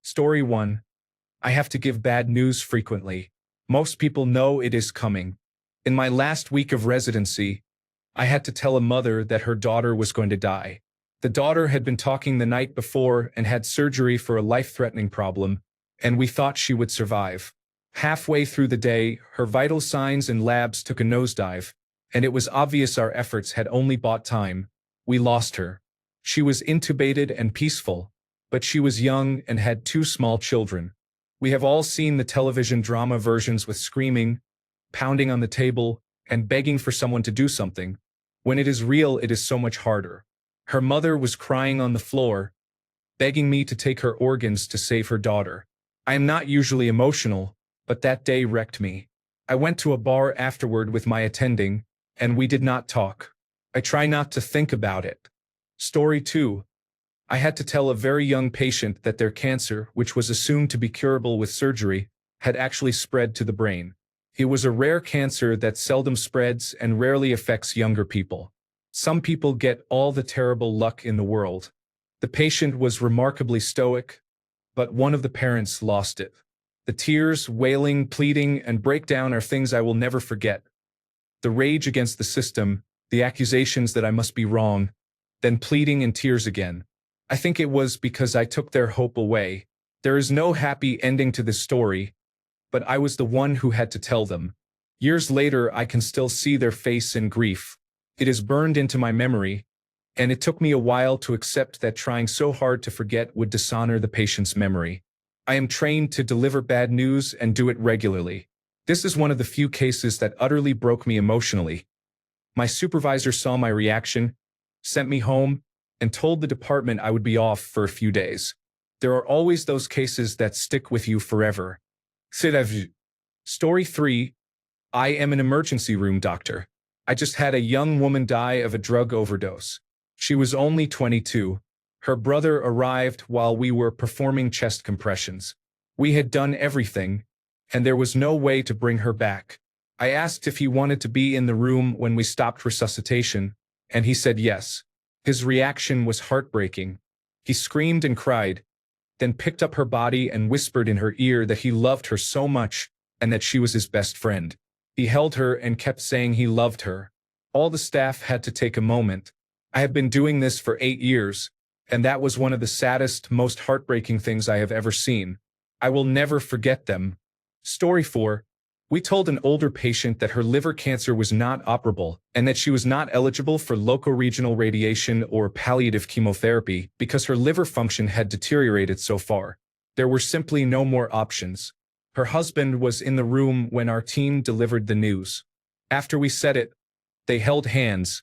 Story 1. I have to give bad news frequently. Most people know it is coming. In my last week of residency, I had to tell a mother that her daughter was going to die. The daughter had been talking the night before and had surgery for a life-threatening problem, and we thought she would survive. Halfway through the day, her vital signs and labs took a nosedive, and it was obvious our efforts had only bought time. We lost her. She was intubated and peaceful, but she was young and had 2 small children. We have all seen the television drama versions with screaming, pounding on the table, and begging for someone to do something. When it is real, it is so much harder. Her mother was crying on the floor, begging me to take her organs to save her daughter. I am not usually emotional, but that day wrecked me. I went to a bar afterward with my attending, and we did not talk. I try not to think about it. Story 2. I had to tell a very young patient that their cancer, which was assumed to be curable with surgery, had actually spread to the brain. It was a rare cancer that seldom spreads and rarely affects younger people. Some people get all the terrible luck in the world. The patient was remarkably stoic, but one of the parents lost it. The tears, wailing, pleading, and breakdown are things I will never forget. The rage against the system, the accusations that I must be wrong, then pleading and tears again. I think it was because I took their hope away. There is no happy ending to this story, but I was the one who had to tell them. Years later, I can still see their face in grief. It is burned into my memory, and it took me a while to accept that trying so hard to forget would dishonor the patient's memory. I am trained to deliver bad news and do it regularly. This is one of the few cases that utterly broke me emotionally. My supervisor saw my reaction, sent me home, and told the department I would be off for a few days. There are always those cases that stick with you forever. Story 3. I am an emergency room doctor. I just had a young woman die of a drug overdose. She was only 22. Her brother arrived while we were performing chest compressions. We had done everything, and there was no way to bring her back. I asked if he wanted to be in the room when we stopped resuscitation, and he said yes. His reaction was heartbreaking. He screamed and cried, then picked up her body and whispered in her ear that he loved her so much and that she was his best friend. He held her and kept saying he loved her. All the staff had to take a moment. I have been doing this for 8 years, and that was one of the saddest, most heartbreaking things I have ever seen. I will never forget them. Story 4. We told an older patient that her liver cancer was not operable and that she was not eligible for locoregional radiation or palliative chemotherapy because her liver function had deteriorated so far. There were simply no more options. Her husband was in the room when our team delivered the news. After we said it, they held hands,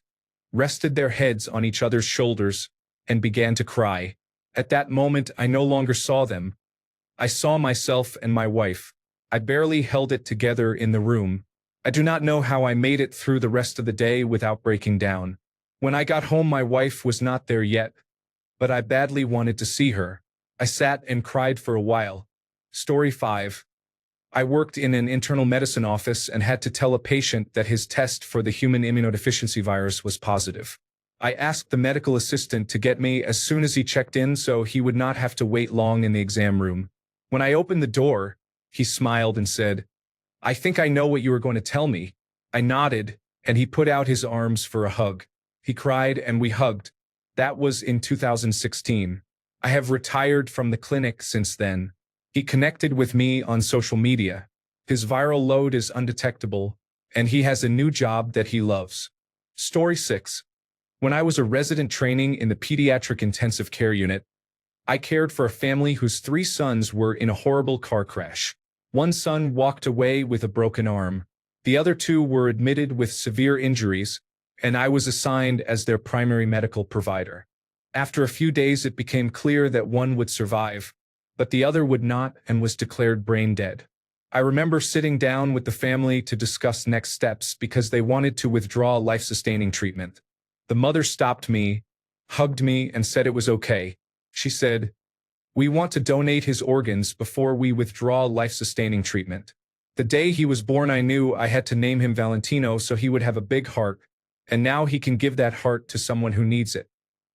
rested their heads on each other's shoulders, and began to cry. At that moment, I no longer saw them. I saw myself and my wife. I barely held it together in the room. I do not know how I made it through the rest of the day without breaking down. When I got home, my wife was not there yet, but I badly wanted to see her. I sat and cried for a while. Story 5. I worked in an internal medicine office and had to tell a patient that his test for the human immunodeficiency virus was positive. I asked the medical assistant to get me as soon as he checked in so he would not have to wait long in the exam room. When I opened the door, he smiled and said, "I think I know what you are going to tell me." I nodded, and he put out his arms for a hug. He cried and we hugged. That was in 2016. I have retired from the clinic since then. He connected with me on social media. His viral load is undetectable, and he has a new job that he loves. Story 6. When I was a resident training in the pediatric intensive care unit, I cared for a family whose 3 sons were in a horrible car crash. One son walked away with a broken arm. The other 2 were admitted with severe injuries, and I was assigned as their primary medical provider. After a few days, it became clear that one would survive, but the other would not and was declared brain dead. I remember sitting down with the family to discuss next steps because they wanted to withdraw life-sustaining treatment. The mother stopped me, hugged me, and said it was okay. She said, "We want to donate his organs before we withdraw life-sustaining treatment." The day he was born, I knew I had to name him Valentino so he would have a big heart, and now he can give that heart to someone who needs it.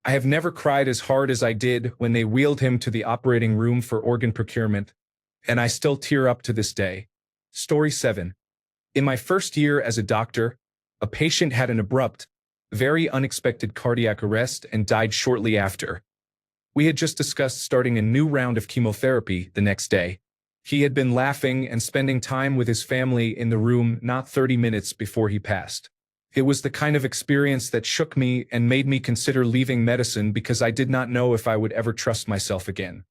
I have never cried as hard as I did when they wheeled him to the operating room for organ procurement, and I still tear up to this day. Story 7. In my first year as a doctor, a patient had an abrupt, very unexpected cardiac arrest and died shortly after. We had just discussed starting a new round of chemotherapy the next day. He had been laughing and spending time with his family in the room not 30 minutes before he passed. It was the kind of experience that shook me and made me consider leaving medicine because I did not know if I would ever trust myself again.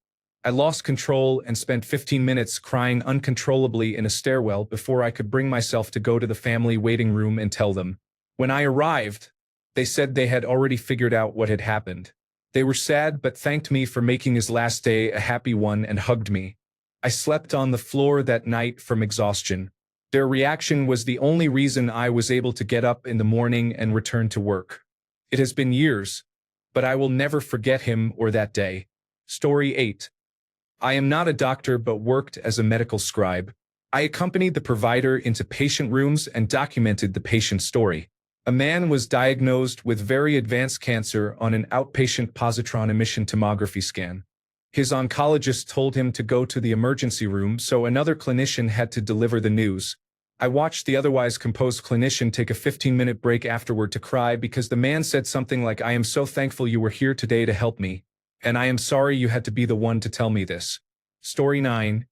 I lost control and spent 15 minutes crying uncontrollably in a stairwell before I could bring myself to go to the family waiting room and tell them. When I arrived, they said they had already figured out what had happened. They were sad but thanked me for making his last day a happy one and hugged me. I slept on the floor that night from exhaustion. Their reaction was the only reason I was able to get up in the morning and return to work. It has been years, but I will never forget him or that day. Story 8. I am not a doctor but worked as a medical scribe. I accompanied the provider into patient rooms and documented the patient's story. A man was diagnosed with very advanced cancer on an outpatient positron emission tomography scan. His oncologist told him to go to the emergency room, so another clinician had to deliver the news. I watched the otherwise composed clinician take a 15-minute break afterward to cry because the man said something like, "I am so thankful you were here today to help me, and I am sorry you had to be the one to tell me this." Story 9.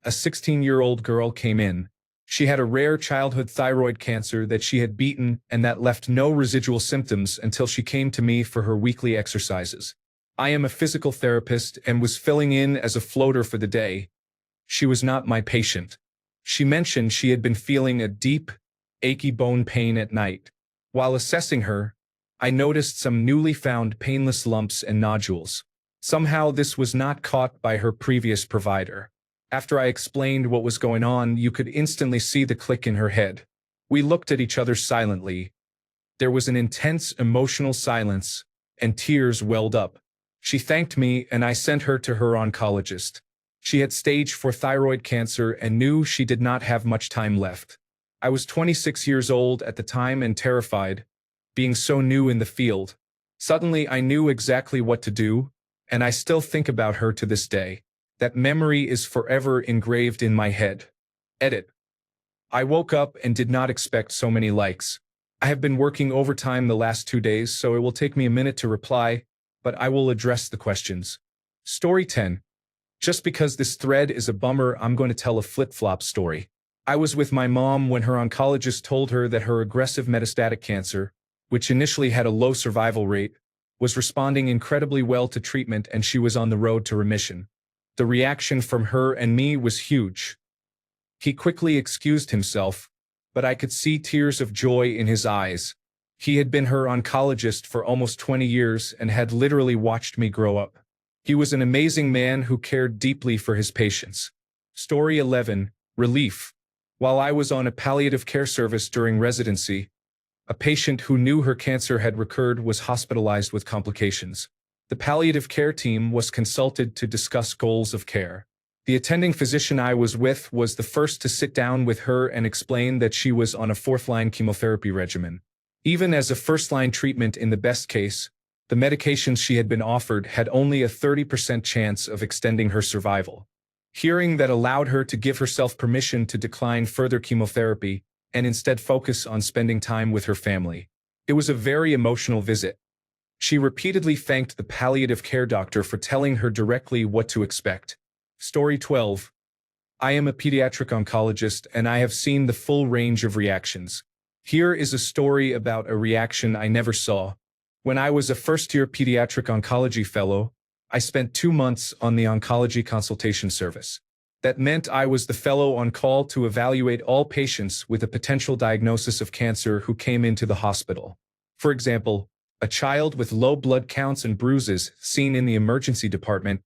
A 16-year-old girl came in. She had a rare childhood thyroid cancer that she had beaten and that left no residual symptoms until she came to me for her weekly exercises. I am a physical therapist and was filling in as a floater for the day. She was not my patient. She mentioned she had been feeling a deep, achy bone pain at night. While assessing her, I noticed some newly found painless lumps and nodules. Somehow this was not caught by her previous provider. After I explained what was going on, you could instantly see the click in her head. We looked at each other silently. There was an intense emotional silence, and tears welled up. She thanked me and I sent her to her oncologist. She had stage 4 thyroid cancer and knew she did not have much time left. I was 26 years old at the time and terrified, being so new in the field. Suddenly I knew exactly what to do, and I still think about her to this day. That memory is forever engraved in my head. Edit. I woke up and did not expect so many likes. I have been working overtime the last 2 days, so it will take me a minute to reply, but I will address the questions. Story 10. Just because this thread is a bummer, I'm going to tell a flip-flop story. I was with my mom when her oncologist told her that her aggressive metastatic cancer, which initially had a low survival rate, was responding incredibly well to treatment and she was on the road to remission. The reaction from her and me was huge. He quickly excused himself, but I could see tears of joy in his eyes. He had been her oncologist for almost 20 years and had literally watched me grow up. He was an amazing man who cared deeply for his patients. Story 11. Relief. While I was on a palliative care service during residency, a patient who knew her cancer had recurred was hospitalized with complications. The palliative care team was consulted to discuss goals of care. The attending physician I was with was the first to sit down with her and explain that she was on a fourth-line chemotherapy regimen. Even as a first-line treatment in the best case, the medications she had been offered had only a 30% chance of extending her survival. Hearing that allowed her to give herself permission to decline further chemotherapy and instead focus on spending time with her family. It was a very emotional visit. She repeatedly thanked the palliative care doctor for telling her directly what to expect. Story 12. I am a pediatric oncologist and I have seen the full range of reactions. Here is a story about a reaction I never saw. When I was a first-year pediatric oncology fellow, I spent 2 months on the oncology consultation service. That meant I was the fellow on call to evaluate all patients with a potential diagnosis of cancer who came into the hospital. For example, a child with low blood counts and bruises seen in the emergency department,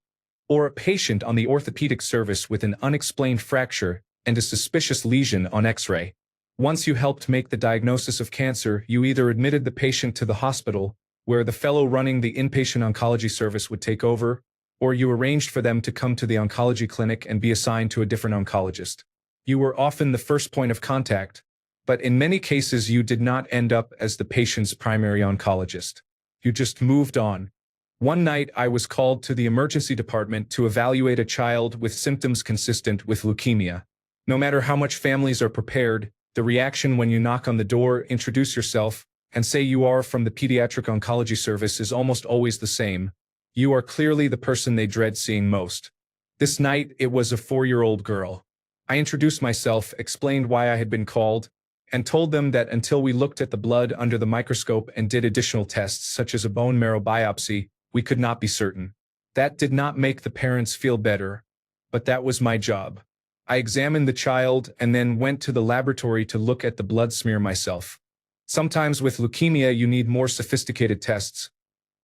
or a patient on the orthopedic service with an unexplained fracture and a suspicious lesion on X-ray. Once you helped make the diagnosis of cancer, you either admitted the patient to the hospital, where the fellow running the inpatient oncology service would take over, or you arranged for them to come to the oncology clinic and be assigned to a different oncologist. You were often the first point of contact, but in many cases you did not end up as the patient's primary oncologist. You just moved on. One night I was called to the emergency department to evaluate a child with symptoms consistent with leukemia. No matter how much families are prepared, the reaction when you knock on the door, introduce yourself, and say you are from the pediatric oncology service is almost always the same. You are clearly the person they dread seeing most. This night, it was a 4-year-old girl. I introduced myself, explained why I had been called, and told them that until we looked at the blood under the microscope and did additional tests such as a bone marrow biopsy, we could not be certain. That did not make the parents feel better, but that was my job. I examined the child and then went to the laboratory to look at the blood smear myself. Sometimes with leukemia you need more sophisticated tests.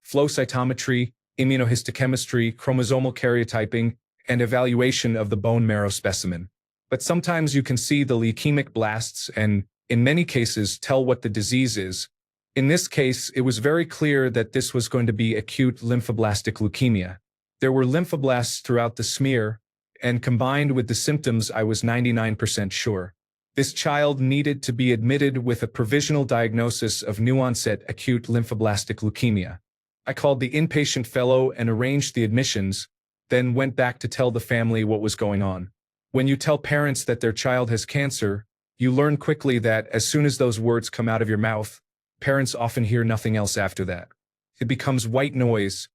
Flow cytometry, immunohistochemistry, chromosomal karyotyping, and evaluation of the bone marrow specimen. But sometimes you can see the leukemic blasts and, in many cases, tell what the disease is. In this case, it was very clear that this was going to be acute lymphoblastic leukemia. There were lymphoblasts throughout the smear, and combined with the symptoms, I was 99% sure. This child needed to be admitted with a provisional diagnosis of new-onset acute lymphoblastic leukemia. I called the inpatient fellow and arranged the admissions, then went back to tell the family what was going on. When you tell parents that their child has cancer, you learn quickly that as soon as those words come out of your mouth, parents often hear nothing else after that. It becomes white noise,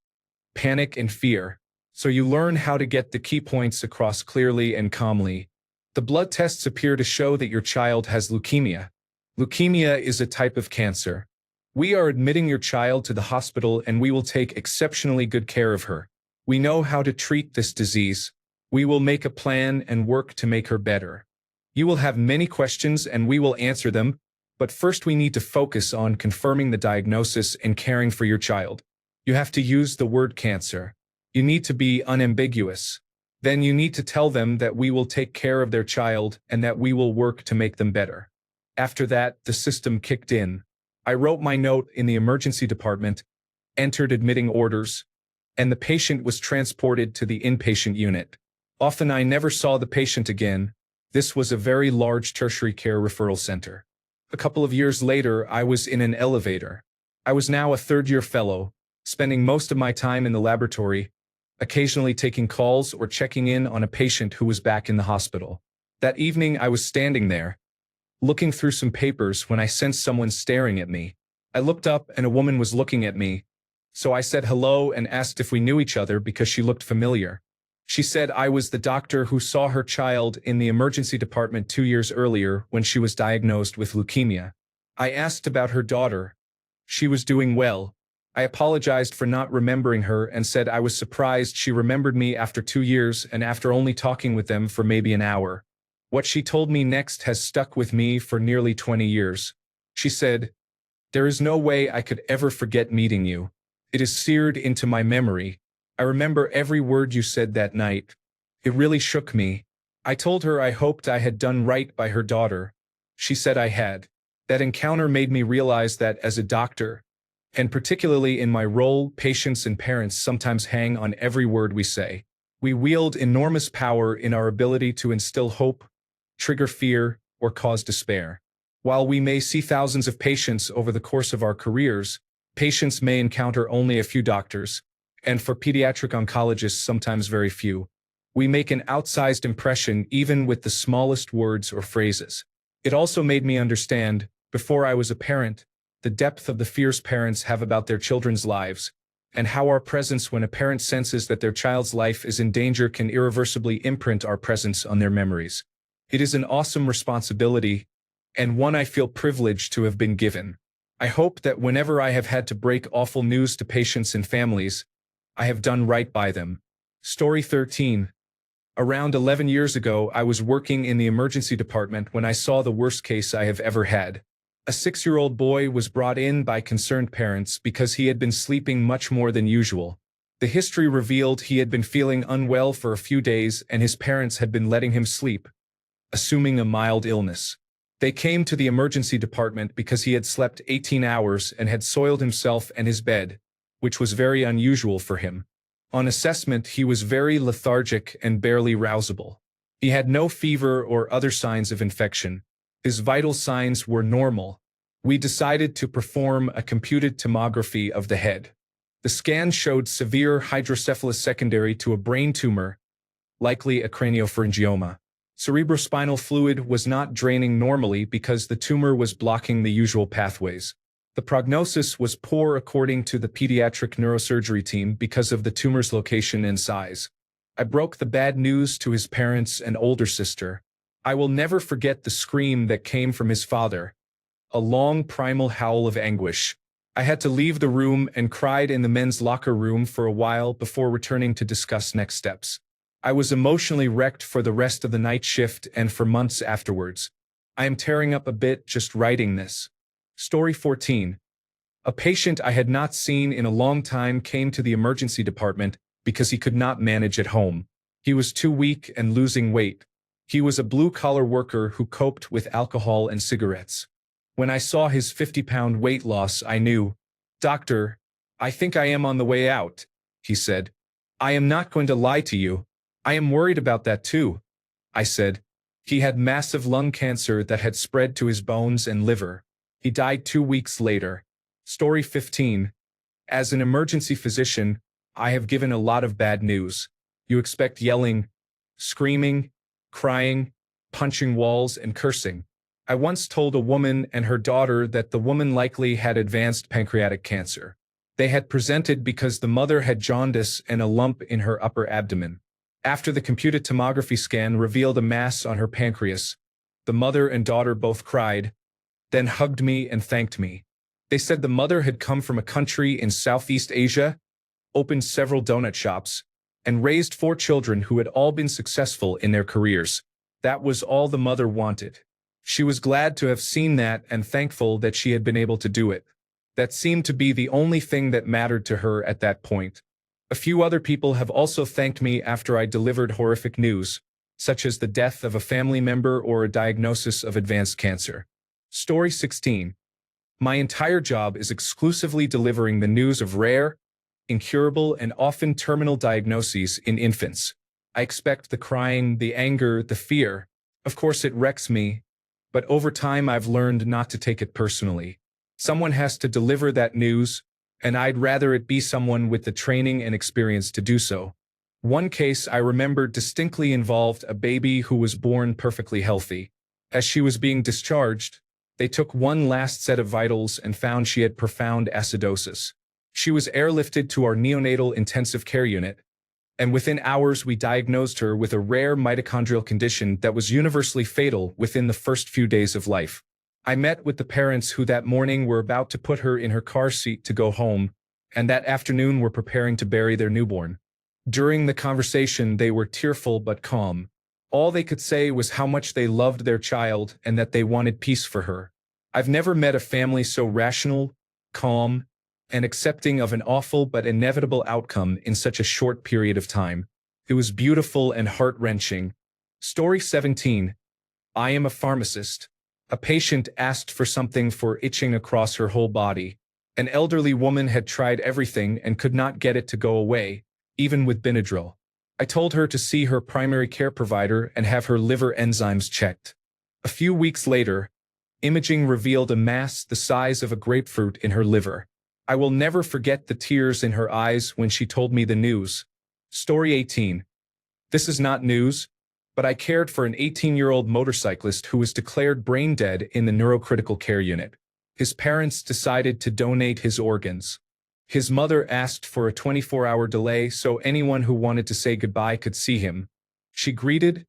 panic and fear. So you learn how to get the key points across clearly and calmly. The blood tests appear to show that your child has leukemia. Leukemia is a type of cancer. We are admitting your child to the hospital and we will take exceptionally good care of her. We know how to treat this disease. We will make a plan and work to make her better. You will have many questions and we will answer them, but first we need to focus on confirming the diagnosis and caring for your child. You have to use the word cancer. You need to be unambiguous. Then you need to tell them that we will take care of their child and that we will work to make them better. After that, the system kicked in. I wrote my note in the emergency department, entered admitting orders, and the patient was transported to the inpatient unit. Often I never saw the patient again. This was a very large tertiary care referral center. A couple of years later, I was in an elevator. I was now a third-year fellow, spending most of my time in the laboratory, occasionally taking calls or checking in on a patient who was back in the hospital. That evening I was standing there, looking through some papers when I sensed someone staring at me. I looked up and a woman was looking at me, so I said hello and asked if we knew each other because she looked familiar. She said I was the doctor who saw her child in the emergency department 2 years earlier when she was diagnosed with leukemia. I asked about her daughter. She was doing well. I apologized for not remembering her and said I was surprised she remembered me after 2 years and after only talking with them for maybe an hour. What she told me next has stuck with me for nearly 20 years. She said, "There is no way I could ever forget meeting you. It is seared into my memory. I remember every word you said that night. It really shook me." I told her I hoped I had done right by her daughter. She said I had. That encounter made me realize that as a doctor, and particularly in my role, patients and parents sometimes hang on every word we say. We wield enormous power in our ability to instill hope, trigger fear, or cause despair. While we may see thousands of patients over the course of our careers, patients may encounter only a few doctors, and for pediatric oncologists sometimes very few. We make an outsized impression even with the smallest words or phrases. It also made me understand, before I was a parent, the depth of the fears parents have about their children's lives, and how our presence when a parent senses that their child's life is in danger can irreversibly imprint our presence on their memories. It is an awesome responsibility, and one I feel privileged to have been given. I hope that whenever I have had to break awful news to patients and families, I have done right by them. Story 13. Around 11 years ago, I was working in the emergency department when I saw the worst case I have ever had. A 6-year-old boy was brought in by concerned parents because he had been sleeping much more than usual. The history revealed he had been feeling unwell for a few days and his parents had been letting him sleep, assuming a mild illness. They came to the emergency department because he had slept 18 hours and had soiled himself and his bed, which was very unusual for him. On assessment, he was very lethargic and barely rousable. He had no fever or other signs of infection. His vital signs were normal. We decided to perform a computed tomography of the head. The scan showed severe hydrocephalus secondary to a brain tumor, likely a craniopharyngioma. Cerebrospinal fluid was not draining normally because the tumor was blocking the usual pathways. The prognosis was poor according to the pediatric neurosurgery team because of the tumor's location and size. I broke the bad news to his parents and older sister. I will never forget the scream that came from his father, a long primal howl of anguish. I had to leave the room and cried in the men's locker room for a while before returning to discuss next steps. I was emotionally wrecked for the rest of the night shift and for months afterwards. I am tearing up a bit just writing this. Story 14. A patient I had not seen in a long time came to the emergency department because he could not manage at home. He was too weak and losing weight. He was a blue-collar worker who coped with alcohol and cigarettes. When I saw his 50-pound weight loss, I knew. "Doctor, I think I am on the way out," he said. "I am not going to lie to you. I am worried about that too," I said. He had massive lung cancer that had spread to his bones and liver. He died 2 weeks later. Story 15. As an emergency physician, I have given a lot of bad news. You expect yelling, screaming, crying, punching walls, and cursing. I once told a woman and her daughter that the woman likely had advanced pancreatic cancer. They had presented because the mother had jaundice and a lump in her upper abdomen. After the computed tomography scan revealed a mass on her pancreas, the mother and daughter both cried, then hugged me and thanked me. They said the mother had come from a country in Southeast Asia, opened several donut shops, and raised 4 children who had all been successful in their careers. That was all the mother wanted. She was glad to have seen that and thankful that she had been able to do it. That seemed to be the only thing that mattered to her at that point. A few other people have also thanked me after I delivered horrific news, such as the death of a family member or a diagnosis of advanced cancer. Story 16. My entire job is exclusively delivering the news of rare, incurable, and often terminal diagnoses in infants. I expect the crying, the anger, the fear. Of course it wrecks me, but over time I've learned not to take it personally. Someone has to deliver that news, and I'd rather it be someone with the training and experience to do so. One case I remember distinctly involved a baby who was born perfectly healthy. As she was being discharged, they took one last set of vitals and found she had profound acidosis. She was airlifted to our neonatal intensive care unit, and within hours we diagnosed her with a rare mitochondrial condition that was universally fatal within the first few days of life. I met with the parents who that morning were about to put her in her car seat to go home, and that afternoon were preparing to bury their newborn. During the conversation, they were tearful but calm. All they could say was how much they loved their child and that they wanted peace for her. I've never met a family so rational, calm, and accepting of an awful but inevitable outcome in such a short period of time. It was beautiful and heart-wrenching. Story 17. I am a pharmacist. A patient asked for something for itching across her whole body. An elderly woman had tried everything and could not get it to go away, even with Benadryl. I told her to see her primary care provider and have her liver enzymes checked. A few weeks later, imaging revealed a mass the size of a grapefruit in her liver. I will never forget the tears in her eyes when she told me the news. Story 18. This is not news, but I cared for an 18-year-old motorcyclist who was declared brain dead in the neurocritical care unit. His parents decided to donate his organs. His mother asked for a 24-hour delay so anyone who wanted to say goodbye could see him. She greeted,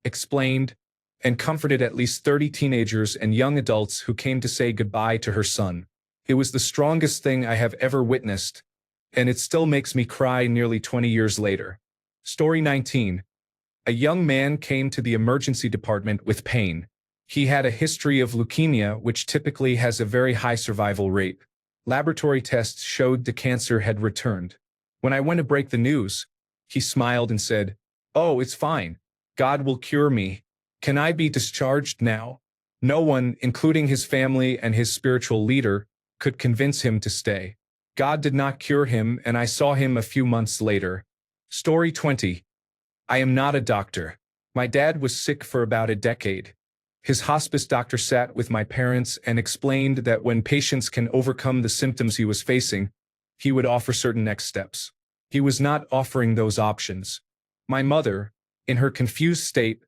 explained, and comforted at least 30 teenagers and young adults who came to say goodbye to her son. It was the strongest thing I have ever witnessed, and it still makes me cry nearly 20 years later. Story 19. A young man came to the emergency department with pain. He had a history of leukemia, which typically has a very high survival rate. Laboratory tests showed the cancer had returned. When I went to break the news, he smiled and said, "Oh, it's fine. God will cure me. Can I be discharged now?" No one, including his family and his spiritual leader, could convince him to stay. God did not cure him, and I saw him a few months later. Story 20. I am not a doctor. My dad was sick for about a decade. His hospice doctor sat with my parents and explained that when patients can overcome the symptoms he was facing, he would offer certain next steps. He was not offering those options. My mother, in her confused state,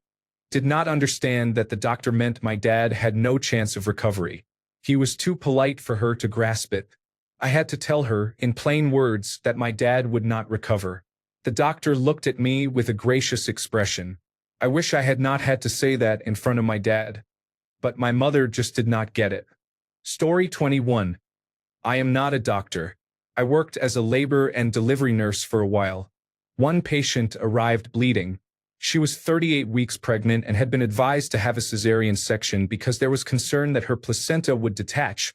did not understand that the doctor meant my dad had no chance of recovery. He was too polite for her to grasp it. I had to tell her, in plain words, that my dad would not recover. The doctor looked at me with a gracious expression. I wish I had not had to say that in front of my dad. But my mother just did not get it. Story 21. I am not a doctor. I worked as a labor and delivery nurse for a while. One patient arrived bleeding. She was 38 weeks pregnant and had been advised to have a cesarean section because there was concern that her placenta would detach,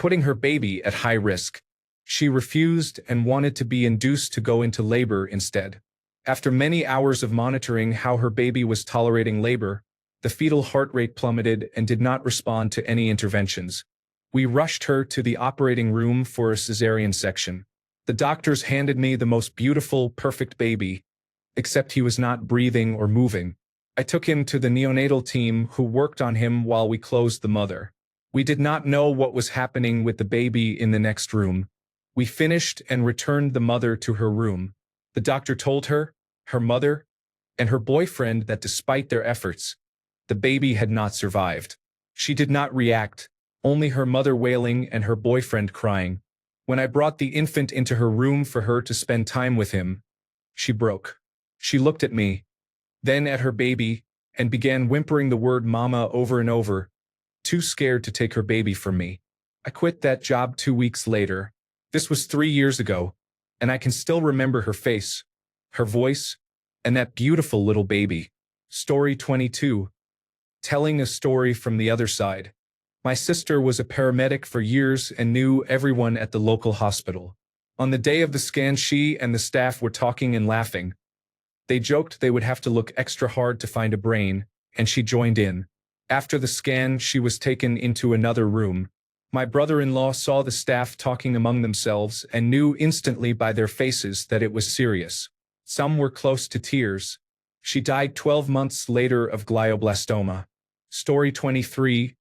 putting her baby at high risk. She refused and wanted to be induced to go into labor instead. After many hours of monitoring how her baby was tolerating labor, the fetal heart rate plummeted and did not respond to any interventions. We rushed her to the operating room for a cesarean section. The doctors handed me the most beautiful, perfect baby, except he was not breathing or moving. I took him to the neonatal team who worked on him while we closed the mother. We did not know what was happening with the baby in the next room. We finished and returned the mother to her room. The doctor told her, her mother, and her boyfriend that despite their efforts, the baby had not survived. She did not react, only her mother wailing and her boyfriend crying. When I brought the infant into her room for her to spend time with him, she broke. She looked at me, then at her baby, and began whimpering the word mama over and over, too scared to take her baby from me. I quit that job 2 weeks later. This was 3 years ago, and I can still remember her face, her voice, and that beautiful little baby. Story 22. Telling a story from the other side. My sister was a paramedic for years and knew everyone at the local hospital. On the day of the scan, she and the staff were talking and laughing. They joked they would have to look extra hard to find a brain, and she joined in. After the scan, she was taken into another room. My brother-in-law saw the staff talking among themselves and knew instantly by their faces that it was serious. Some were close to tears. She died 12 months later of glioblastoma. Story 23.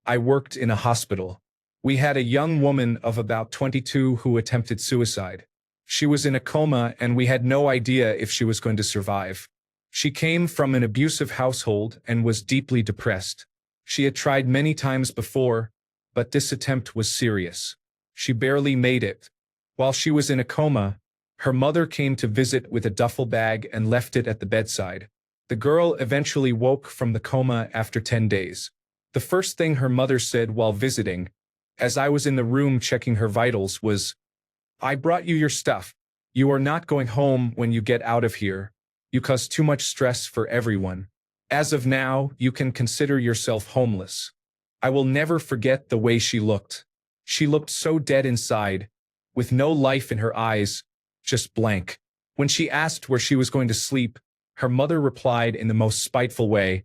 I worked in a hospital. We had a young woman of about 22 who attempted suicide. She was in a coma and we had no idea if she was going to survive. She came from an abusive household and was deeply depressed. She had tried many times before, but this attempt was serious. She barely made it. While she was in a coma, her mother came to visit with a duffel bag and left it at the bedside. The girl eventually woke from the coma after 10 days. The first thing her mother said while visiting, as I was in the room checking her vitals, was, "I brought you your stuff. You are not going home when you get out of here. You cause too much stress for everyone. As of now, you can consider yourself homeless." I will never forget the way she looked. She looked so dead inside, with no life in her eyes, just blank. When she asked where she was going to sleep, her mother replied in the most spiteful way,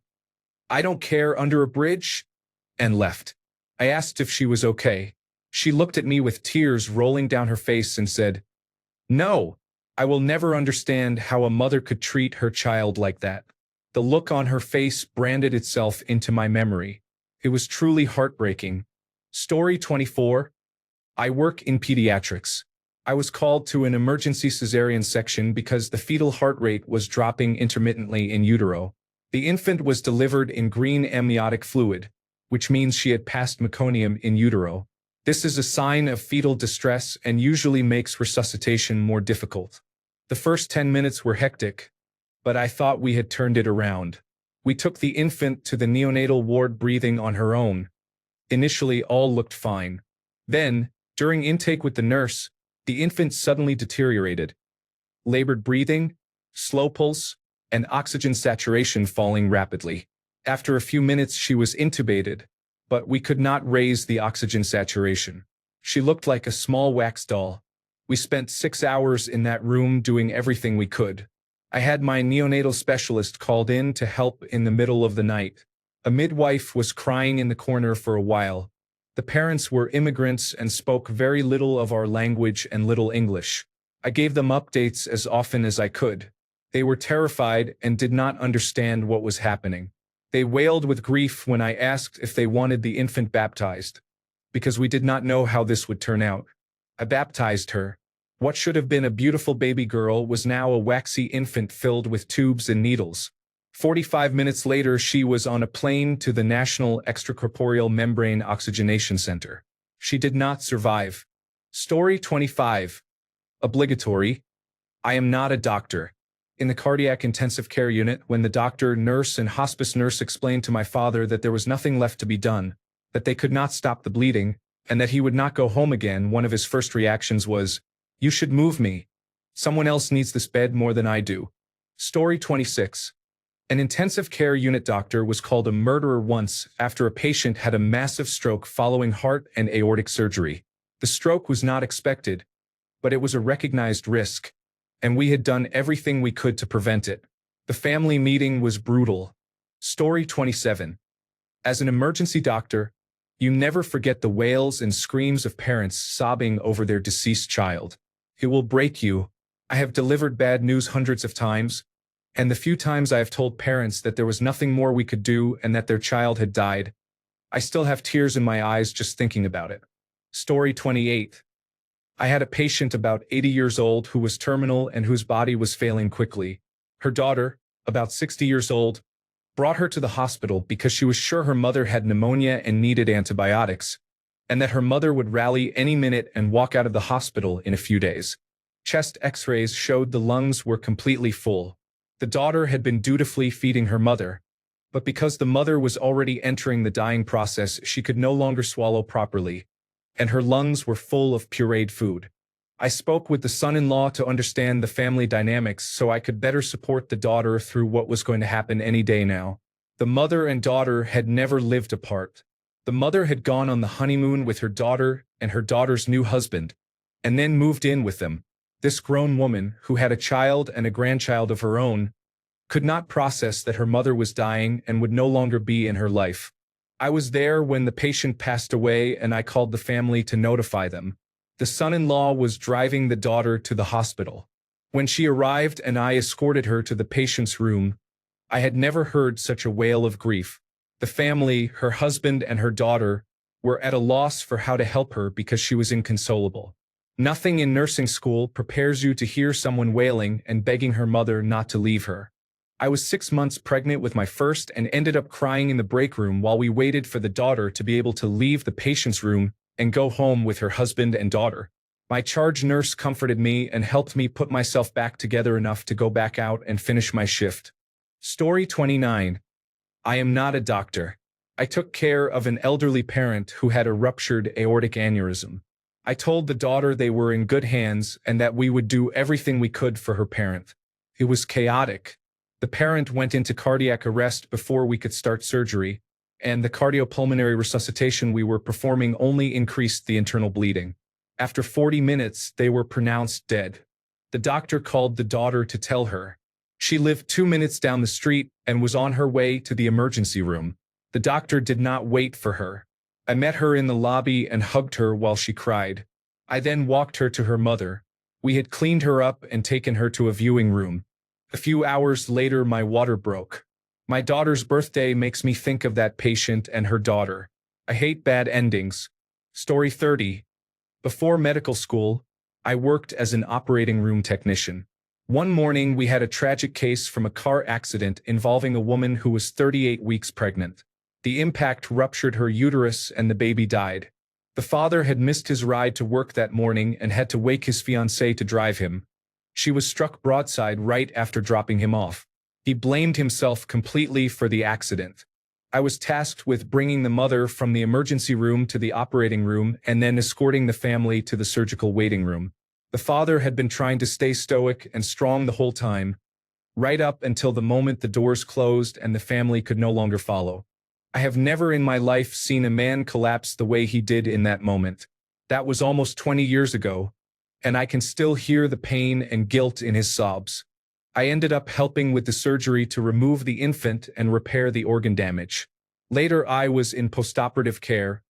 "I don't care, under a bridge," and left. I asked if she was okay. She looked at me with tears rolling down her face and said, "No, I will never understand how a mother could treat her child like that." The look on her face branded itself into my memory. It was truly heartbreaking. Story 24. I work in pediatrics. I was called to an emergency cesarean section because the fetal heart rate was dropping intermittently in utero. The infant was delivered in green amniotic fluid, which means she had passed meconium in utero. This is a sign of fetal distress and usually makes resuscitation more difficult. The first 10 minutes were hectic, but I thought we had turned it around. We took the infant to the neonatal ward breathing on her own. Initially, all looked fine. Then, during intake with the nurse, the infant suddenly deteriorated. Labored breathing, slow pulse, and oxygen saturation falling rapidly. After a few minutes, she was intubated, but we could not raise the oxygen saturation. She looked like a small wax doll. We spent 6 hours in that room doing everything we could. I had my neonatal specialist called in to help in the middle of the night. A midwife was crying in the corner for a while. The parents were immigrants and spoke very little of our language and little English. I gave them updates as often as I could. They were terrified and did not understand what was happening. They wailed with grief when I asked if they wanted the infant baptized, because we did not know how this would turn out. I baptized her. What should have been a beautiful baby girl was now a waxy infant filled with tubes and needles. 45 minutes later, she was on a plane to the National Extracorporeal Membrane Oxygenation Center. She did not survive. Story 25. Obligatory. I am not a doctor. In the cardiac intensive care unit, when the doctor, nurse, and hospice nurse explained to my father that there was nothing left to be done, that they could not stop the bleeding, and that he would not go home again, one of his first reactions was, "You should move me. Someone else needs this bed more than I do." Story 26. An intensive care unit doctor was called a murderer once after a patient had a massive stroke following heart and aortic surgery. The stroke was not expected, but it was a recognized risk, and we had done everything we could to prevent it. The family meeting was brutal. Story 27. As an emergency doctor, you never forget the wails and screams of parents sobbing over their deceased child. It will break you. I have delivered bad news hundreds of times, and the few times I have told parents that there was nothing more we could do and that their child had died, I still have tears in my eyes just thinking about it. Story 28. I had a patient about 80 years old who was terminal and whose body was failing quickly. Her daughter, about 60 years old, brought her to the hospital because she was sure her mother had pneumonia and needed antibiotics, and that her mother would rally any minute and walk out of the hospital in a few days. Chest x-rays showed the lungs were completely full. The daughter had been dutifully feeding her mother, but because the mother was already entering the dying process, she could no longer swallow properly, and her lungs were full of pureed food. I spoke with the son-in-law to understand the family dynamics so I could better support the daughter through what was going to happen any day now. The mother and daughter had never lived apart. The mother had gone on the honeymoon with her daughter and her daughter's new husband, and then moved in with them. This grown woman, who had a child and a grandchild of her own, could not process that her mother was dying and would no longer be in her life. I was there when the patient passed away, and I called the family to notify them. The son-in-law was driving the daughter to the hospital. When she arrived and I escorted her to the patient's room, I had never heard such a wail of grief. The family, her husband and her daughter, were at a loss for how to help her because she was inconsolable. Nothing in nursing school prepares you to hear someone wailing and begging her mother not to leave her. I was 6 months pregnant with my first and ended up crying in the break room while we waited for the daughter to be able to leave the patient's room and go home with her husband and daughter. My charge nurse comforted me and helped me put myself back together enough to go back out and finish my shift. Story 29. I am not a doctor. I took care of an elderly parent who had a ruptured aortic aneurysm. I told the daughter they were in good hands and that we would do everything we could for her parent. It was chaotic. The parent went into cardiac arrest before we could start surgery, and the cardiopulmonary resuscitation we were performing only increased the internal bleeding. After 40 minutes, they were pronounced dead. The doctor called the daughter to tell her. She lived 2 minutes down the street and was on her way to the emergency room. The doctor did not wait for her. I met her in the lobby and hugged her while she cried. I then walked her to her mother. We had cleaned her up and taken her to a viewing room. A few hours later, my water broke. My daughter's birthday makes me think of that patient and her daughter. I hate bad endings. Story 30. Before medical school, I worked as an operating room technician. One morning, we had a tragic case from a car accident involving a woman who was 38 weeks pregnant. The impact ruptured her uterus and the baby died. The father had missed his ride to work that morning and had to wake his fiancée to drive him. She was struck broadside right after dropping him off. He blamed himself completely for the accident. I was tasked with bringing the mother from the emergency room to the operating room and then escorting the family to the surgical waiting room. The father had been trying to stay stoic and strong the whole time, right up until the moment the doors closed and the family could no longer follow. I have never in my life seen a man collapse the way he did in that moment. That was almost 20 years ago, and I can still hear the pain and guilt in his sobs. I ended up helping with the surgery to remove the infant and repair the organ damage. Later, I was in postoperative care,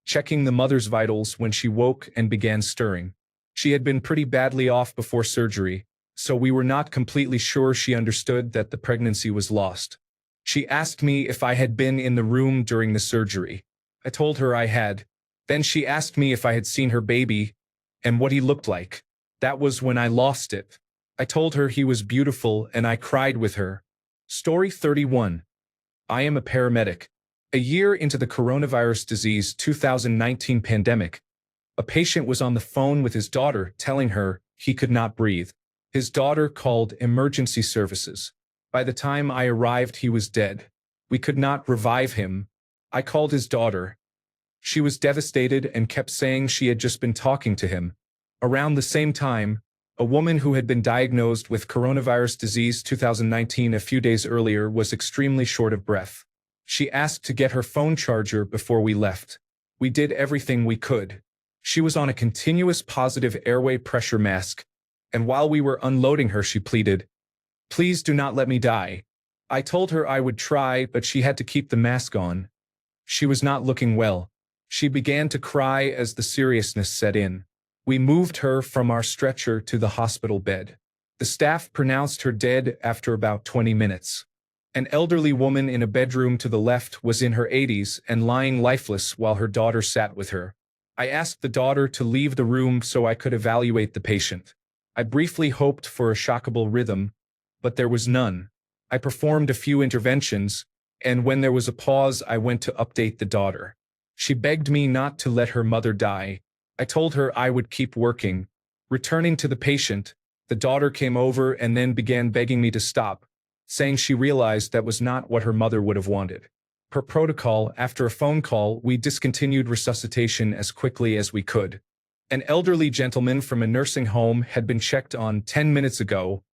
checking the mother's vitals when she woke and began stirring. She had been pretty badly off before surgery, so we were not completely sure she understood that the pregnancy was lost. She asked me if I had been in the room during the surgery. I told her I had. Then she asked me if I had seen her baby and what he looked like. That was when I lost it. I told her he was beautiful and I cried with her. Story 31. I am a paramedic. A year into the coronavirus disease 2019 pandemic, a patient was on the phone with his daughter telling her he could not breathe. His daughter called emergency services. By the time I arrived, he was dead. We could not revive him. I called his daughter. She was devastated and kept saying she had just been talking to him. Around the same time, a woman who had been diagnosed with coronavirus disease 2019 a few days earlier was extremely short of breath. She asked to get her phone charger before we left. We did everything we could. She was on a continuous positive airway pressure mask, and while we were unloading her, she pleaded, "Please do not let me die." I told her I would try, but she had to keep the mask on. She was not looking well. She began to cry as the seriousness set in. We moved her from our stretcher to the hospital bed. The staff pronounced her dead after about 20 minutes. An elderly woman in a bedroom to the left was in her 80s and lying lifeless while her daughter sat with her. I asked the daughter to leave the room so I could evaluate the patient. I briefly hoped for a shockable rhythm, but there was none. I performed a few interventions, and when there was a pause, I went to update the daughter. She begged me not to let her mother die. I told her I would keep working. Returning to the patient, the daughter came over and then began begging me to stop, saying she realized that was not what her mother would have wanted. Per protocol, after a phone call, we discontinued resuscitation as quickly as we could. An elderly gentleman from a nursing home had been checked on 10 minutes ago,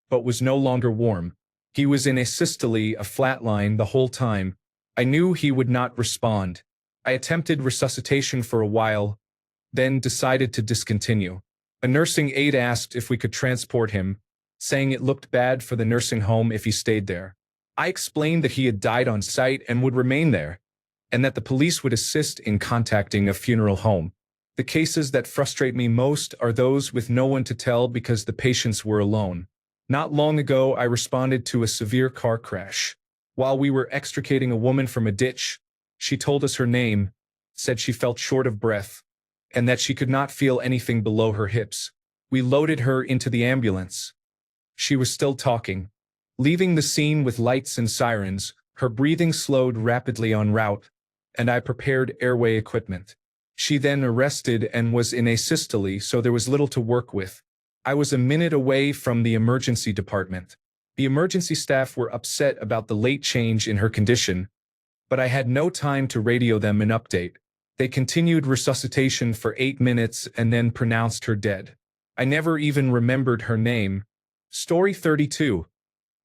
but was no longer warm. He was in asystole, a flatline, the whole time. I knew he would not respond. I attempted resuscitation for a while, then decided to discontinue. A nursing aide asked if we could transport him, saying it looked bad for the nursing home if he stayed there. I explained that he had died on site and would remain there, and that the police would assist in contacting a funeral home. The cases that frustrate me most are those with no one to tell because the patients were alone. Not long ago, I responded to a severe car crash. While we were extricating a woman from a ditch, she told us her name, said she felt short of breath, and that she could not feel anything below her hips. We loaded her into the ambulance. She was still talking. Leaving the scene with lights and sirens, her breathing slowed rapidly en route, and I prepared airway equipment. She then arrested and was in asystole, so there was little to work with. I was a minute away from the emergency department. The emergency staff were upset about the late change in her condition, but I had no time to radio them an update. They continued resuscitation for 8 minutes and then pronounced her dead. I never even remembered her name. Story 32.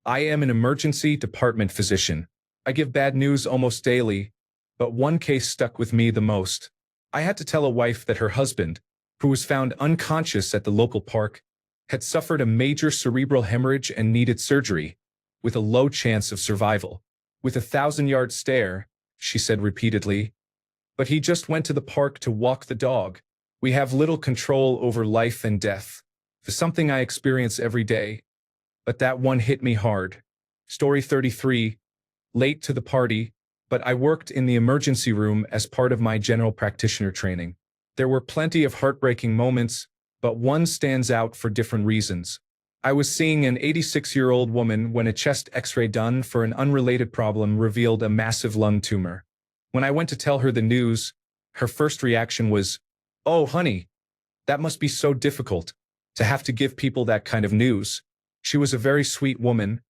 I am an emergency department physician. I give bad news almost daily, but one case stuck with me the most. I had to tell a wife that her husband, who was found unconscious at the local park, had suffered a major cerebral hemorrhage and needed surgery, with a low chance of survival. With a 1,000-yard stare, she said repeatedly, but he just went to the park to walk the dog. We have little control over life and death. It's something I experience every day. But that one hit me hard. Story 33. Late to the party, but I worked in the emergency room as part of my general practitioner training. There were plenty of heartbreaking moments, but one stands out for different reasons. I was seeing an 86-year-old woman when a chest x-ray done for an unrelated problem revealed a massive lung tumor. When I went to tell her the news, her first reaction was, "Oh, honey, that must be so difficult, to have to give people that kind of news." She was a very sweet woman,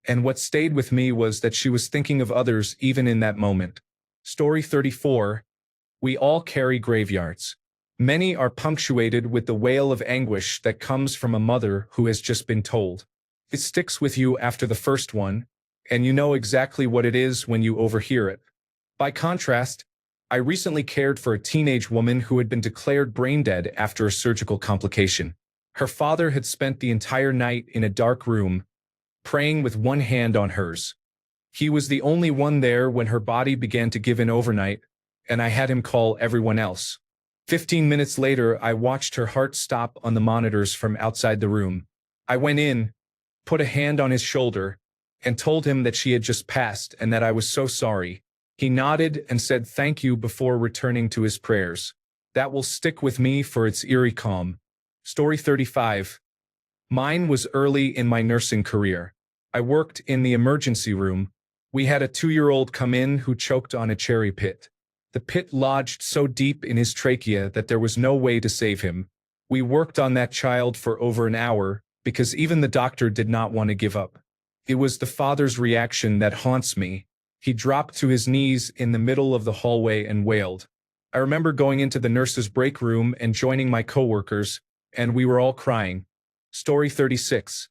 and what stayed with me was that she was thinking of others even in that moment. Story 34. We all carry graveyards. Many are punctuated with the wail of anguish that comes from a mother who has just been told. It sticks with you after the first one, and you know exactly what it is when you overhear it. By contrast, I recently cared for a teenage woman who had been declared brain dead after a surgical complication. Her father had spent the entire night in a dark room, praying with one hand on hers. He was the only one there when her body began to give in overnight, and I had him call everyone else. 15 minutes later, I watched her heart stop on the monitors from outside the room. I went in, put a hand on his shoulder, and told him that she had just passed and that I was so sorry. He nodded and said thank you before returning to his prayers. That will stick with me for its eerie calm. Story 35. Mine was early in my nursing career. I worked in the emergency room. We had a 2-year-old come in who choked on a cherry pit. The pit lodged so deep in his trachea that there was no way to save him. We worked on that child for over an hour because even the doctor did not want to give up. It was the father's reaction that haunts me. He dropped to his knees in the middle of the hallway and wailed. I remember going into the nurse's break room and joining my coworkers, and we were all crying. Story 36.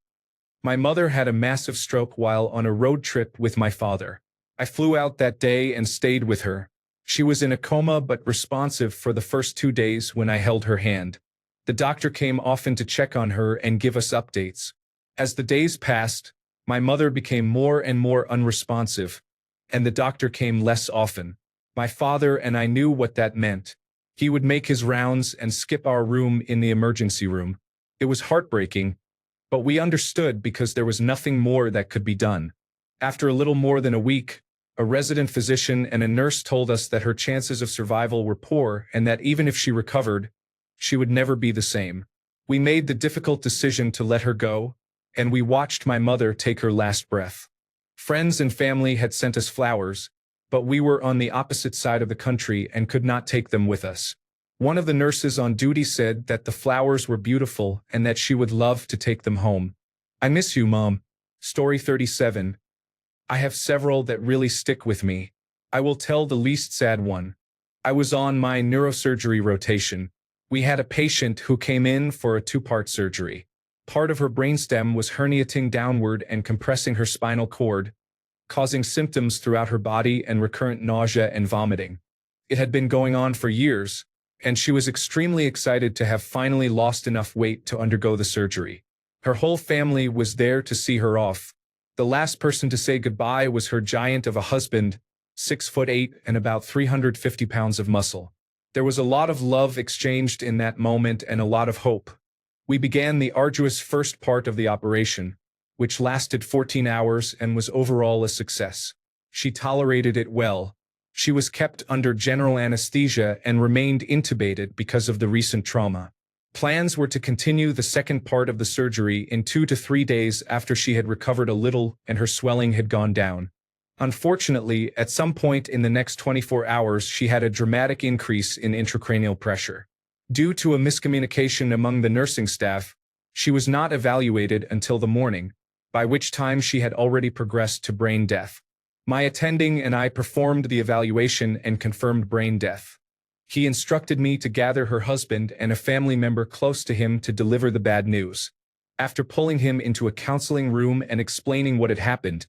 My mother had a massive stroke while on a road trip with my father. I flew out that day and stayed with her. She was in a coma but responsive for the first 2 days when I held her hand. The doctor came often to check on her and give us updates. As the days passed, my mother became more and more unresponsive, and the doctor came less often. My father and I knew what that meant. He would make his rounds and skip our room in the emergency room. It was heartbreaking, but we understood because there was nothing more that could be done. After a little more than a week, a resident physician and a nurse told us that her chances of survival were poor and that even if she recovered, she would never be the same. We made the difficult decision to let her go, and we watched my mother take her last breath. Friends and family had sent us flowers, but we were on the opposite side of the country and could not take them with us. One of the nurses on duty said that the flowers were beautiful and that she would love to take them home. I miss you, Mom. Story 37. I have several that really stick with me. I will tell the least sad one. I was on my neurosurgery rotation. We had a patient who came in for a 2-part surgery. Part of her brainstem was herniating downward and compressing her spinal cord, causing symptoms throughout her body and recurrent nausea and vomiting. It had been going on for years, and she was extremely excited to have finally lost enough weight to undergo the surgery. Her whole family was there to see her off. The last person to say goodbye was her giant of a husband, 6'8" and about 350 pounds of muscle. There was a lot of love exchanged in that moment and a lot of hope. We began the arduous first part of the operation, which lasted 14 hours and was overall a success. She tolerated it well. She was kept under general anesthesia and remained intubated because of the recent trauma. Plans were to continue the second part of the surgery in 2 to 3 days after she had recovered a little and her swelling had gone down. Unfortunately, at some point in the next 24 hours, she had a dramatic increase in intracranial pressure. Due to a miscommunication among the nursing staff, she was not evaluated until the morning, by which time she had already progressed to brain death. My attending and I performed the evaluation and confirmed brain death. He instructed me to gather her husband and a family member close to him to deliver the bad news. After pulling him into a counseling room and explaining what had happened,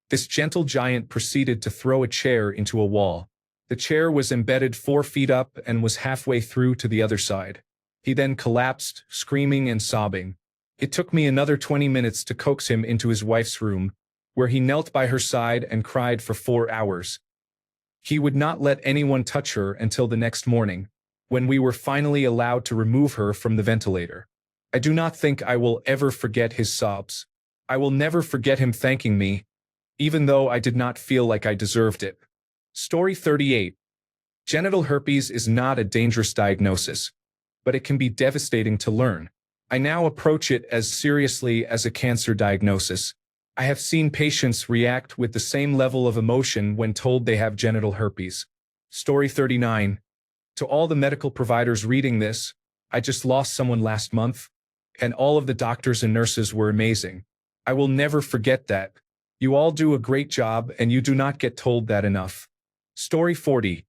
this gentle giant proceeded to throw a chair into a wall. The chair was embedded 4 feet up and was halfway through to the other side. He then collapsed, screaming and sobbing. It took me another 20 minutes to coax him into his wife's room, where he knelt by her side and cried for 4 hours. He would not let anyone touch her until the next morning, when we were finally allowed to remove her from the ventilator. I do not think I will ever forget his sobs. I will never forget him thanking me, even though I did not feel like I deserved it. Story 38. Genital herpes is not a dangerous diagnosis, but it can be devastating to learn. I now approach it as seriously as a cancer diagnosis. I have seen patients react with the same level of emotion when told they have genital herpes. Story 39. To all the medical providers reading this, I just lost someone last month, and all of the doctors and nurses were amazing. I will never forget that. You all do a great job and you do not get told that enough. Story 40.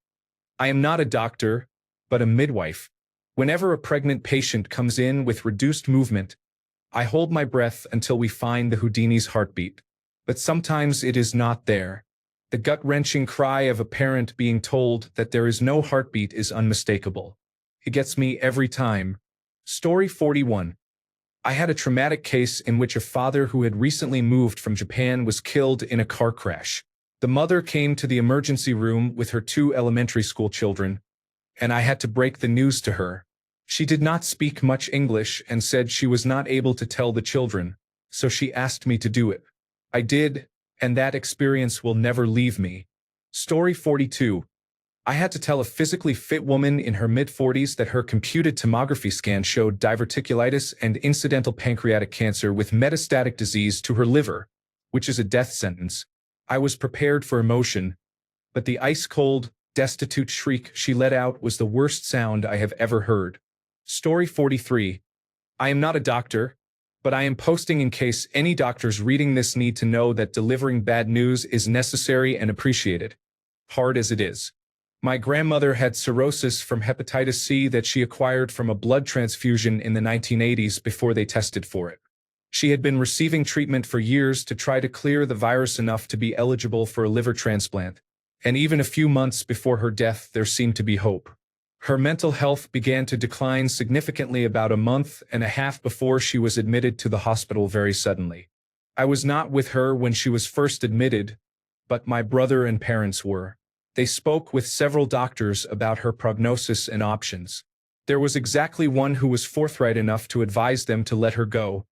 I am not a doctor, but a midwife. Whenever a pregnant patient comes in with reduced movement, I hold my breath until we find the Houdini's heartbeat. But sometimes it is not there. The gut-wrenching cry of a parent being told that there is no heartbeat is unmistakable. It gets me every time. Story 41. I had a traumatic case in which a father who had recently moved from Japan was killed in a car crash. The mother came to the emergency room with her 2 elementary school children, and I had to break the news to her. She did not speak much English and said she was not able to tell the children, so she asked me to do it. I did, and that experience will never leave me. Story 42. I had to tell a physically fit woman in her mid-40s that her computed tomography scan showed diverticulitis and incidental pancreatic cancer with metastatic disease to her liver, which is a death sentence. I was prepared for emotion, but the ice-cold, destitute shriek she let out was the worst sound I have ever heard. Story 43. I am not a doctor, but I am posting in case any doctors reading this need to know that delivering bad news is necessary and appreciated, hard as it is. My grandmother had cirrhosis from hepatitis C that she acquired from a blood transfusion in the 1980s before they tested for it. She had been receiving treatment for years to try to clear the virus enough to be eligible for a liver transplant, and even a few months before her death there seemed to be hope. Her mental health began to decline significantly about a month and a half before she was admitted to the hospital very suddenly. I was not with her when she was first admitted, but my brother and parents were. They spoke with several doctors about her prognosis and options. There was exactly one who was forthright enough to advise them to let her go,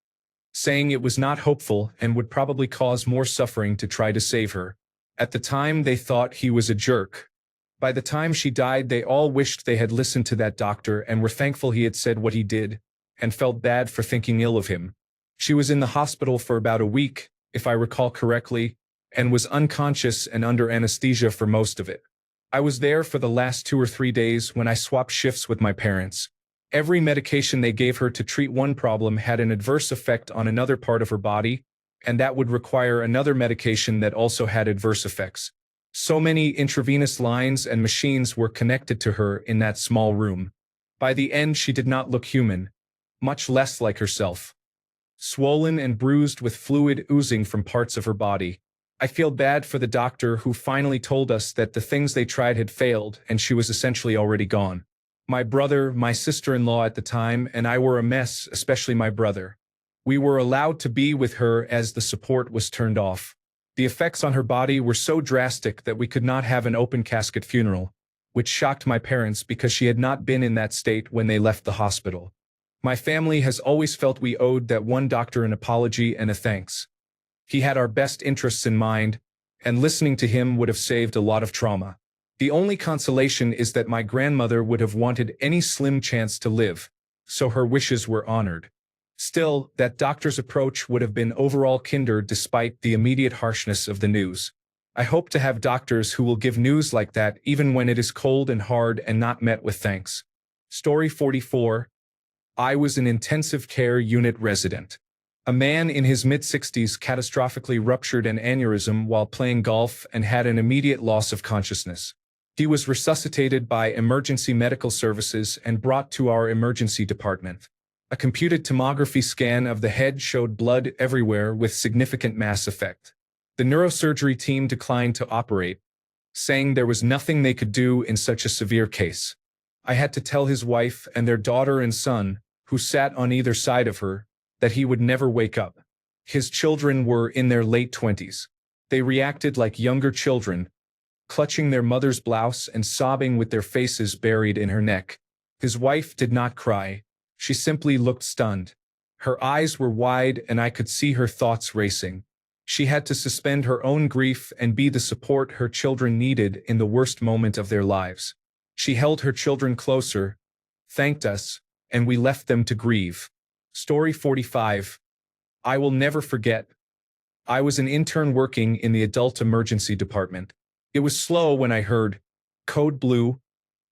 saying it was not hopeful and would probably cause more suffering to try to save her. At the time, they thought he was a jerk. By the time she died, they all wished they had listened to that doctor and were thankful he had said what he did, and felt bad for thinking ill of him. She was in the hospital for about a week, if I recall correctly, and was unconscious and under anesthesia for most of it. I was there for the last 2 or 3 days when I swapped shifts with my parents. Every medication they gave her to treat one problem had an adverse effect on another part of her body, and that would require another medication that also had adverse effects. So many intravenous lines and machines were connected to her in that small room. By the end, she did not look human, much less like herself. Swollen and bruised with fluid oozing from parts of her body. I feel bad for the doctor who finally told us that the things they tried had failed and she was essentially already gone. My brother, my sister-in-law at the time, and I were a mess, especially my brother. We were allowed to be with her as the support was turned off. The effects on her body were so drastic that we could not have an open casket funeral, which shocked my parents because she had not been in that state when they left the hospital. My family has always felt we owed that one doctor an apology and a thanks. He had our best interests in mind, and listening to him would have saved a lot of trauma. The only consolation is that my grandmother would have wanted any slim chance to live, so her wishes were honored. Still, that doctor's approach would have been overall kinder despite the immediate harshness of the news. I hope to have doctors who will give news like that even when it is cold and hard and not met with thanks. Story 44. I was an intensive care unit resident. A man in his mid-60s catastrophically ruptured an aneurysm while playing golf and had an immediate loss of consciousness. He was resuscitated by emergency medical services and brought to our emergency department. A computed tomography scan of the head showed blood everywhere with significant mass effect. The neurosurgery team declined to operate, saying there was nothing they could do in such a severe case. I had to tell his wife and their daughter and son, who sat on either side of her, that he would never wake up. His children were in their late 20s. They reacted like younger children, clutching their mother's blouse and sobbing with their faces buried in her neck. His wife did not cry. She simply looked stunned. Her eyes were wide and I could see her thoughts racing. She had to suspend her own grief and be the support her children needed in the worst moment of their lives. She held her children closer, thanked us, and we left them to grieve. Story 45. I will never forget. I was an intern working in the adult emergency department. It was slow when I heard, Code Blue,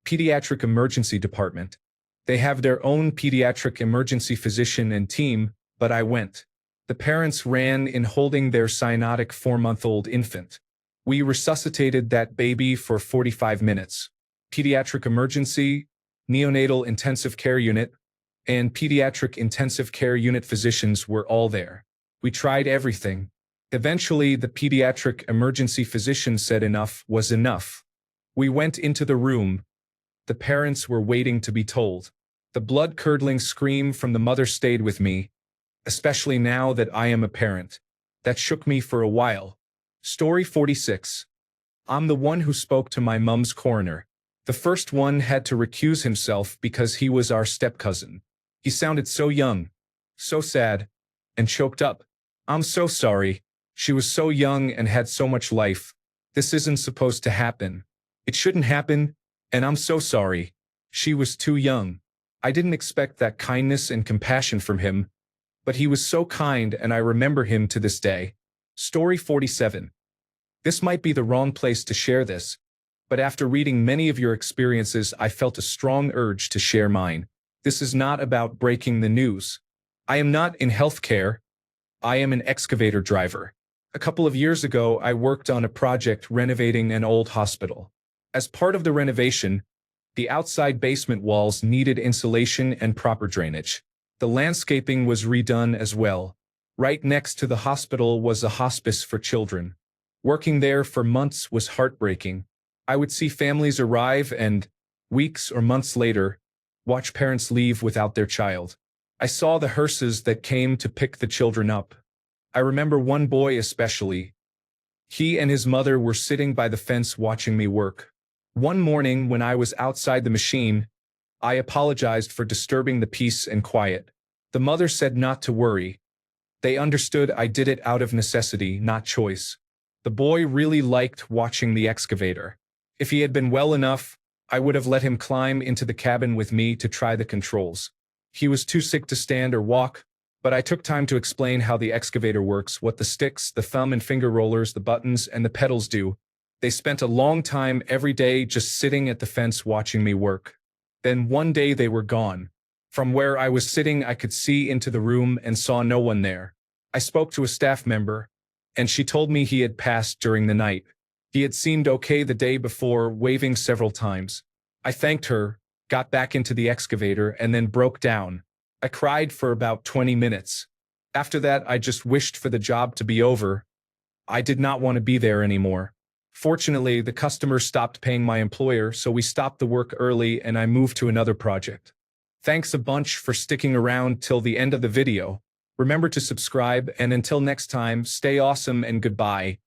Pediatric Emergency Department. They have their own pediatric emergency physician and team, but I went. The parents ran in holding their cyanotic 4-month-old infant. We resuscitated that baby for 45 minutes. Pediatric emergency, neonatal intensive care unit, and pediatric intensive care unit physicians were all there. We tried everything. Eventually, the pediatric emergency physician said enough was enough. We went into the room. The parents were waiting to be told. The blood-curdling scream from the mother stayed with me, especially now that I am a parent. That shook me for a while. Story 46. I'm the one who spoke to my mom's coroner. The first one had to recuse himself because he was our step-cousin. He sounded so young, so sad, and choked up. I'm so sorry. She was so young and had so much life. This isn't supposed to happen. It shouldn't happen, and I'm so sorry. She was too young. I didn't expect that kindness and compassion from him, but he was so kind and I remember him to this day. Story 47. This might be the wrong place to share this, but after reading many of your experiences, I felt a strong urge to share mine. This is not about breaking the news. I am not in healthcare. I am an excavator driver. A couple of years ago, I worked on a project renovating an old hospital. As part of the renovation, the outside basement walls needed insulation and proper drainage. The landscaping was redone as well. Right next to the hospital was a hospice for children. Working there for months was heartbreaking. I would see families arrive and, weeks or months later, watch parents leave without their child. I saw the hearses that came to pick the children up. I remember one boy especially. He and his mother were sitting by the fence watching me work. One morning when I was outside the machine, I apologized for disturbing the peace and quiet. The mother said not to worry. They understood I did it out of necessity, not choice. The boy really liked watching the excavator. If he had been well enough, I would have let him climb into the cabin with me to try the controls. He was too sick to stand or walk, but I took time to explain how the excavator works, what the sticks, the thumb and finger rollers, the buttons, and the pedals do. They spent a long time every day just sitting at the fence watching me work. Then one day they were gone. From where I was sitting, I could see into the room and saw no one there. I spoke to a staff member, and she told me he had passed during the night. He had seemed okay the day before, waving several times. I thanked her, got back into the excavator, and then broke down. I cried for about 20 minutes. After that, I just wished for the job to be over. I did not want to be there anymore. Fortunately, the customer stopped paying my employer, so we stopped the work early and I moved to another project. Thanks a bunch for sticking around till the end of the video. Remember to subscribe, and until next time, stay awesome and goodbye.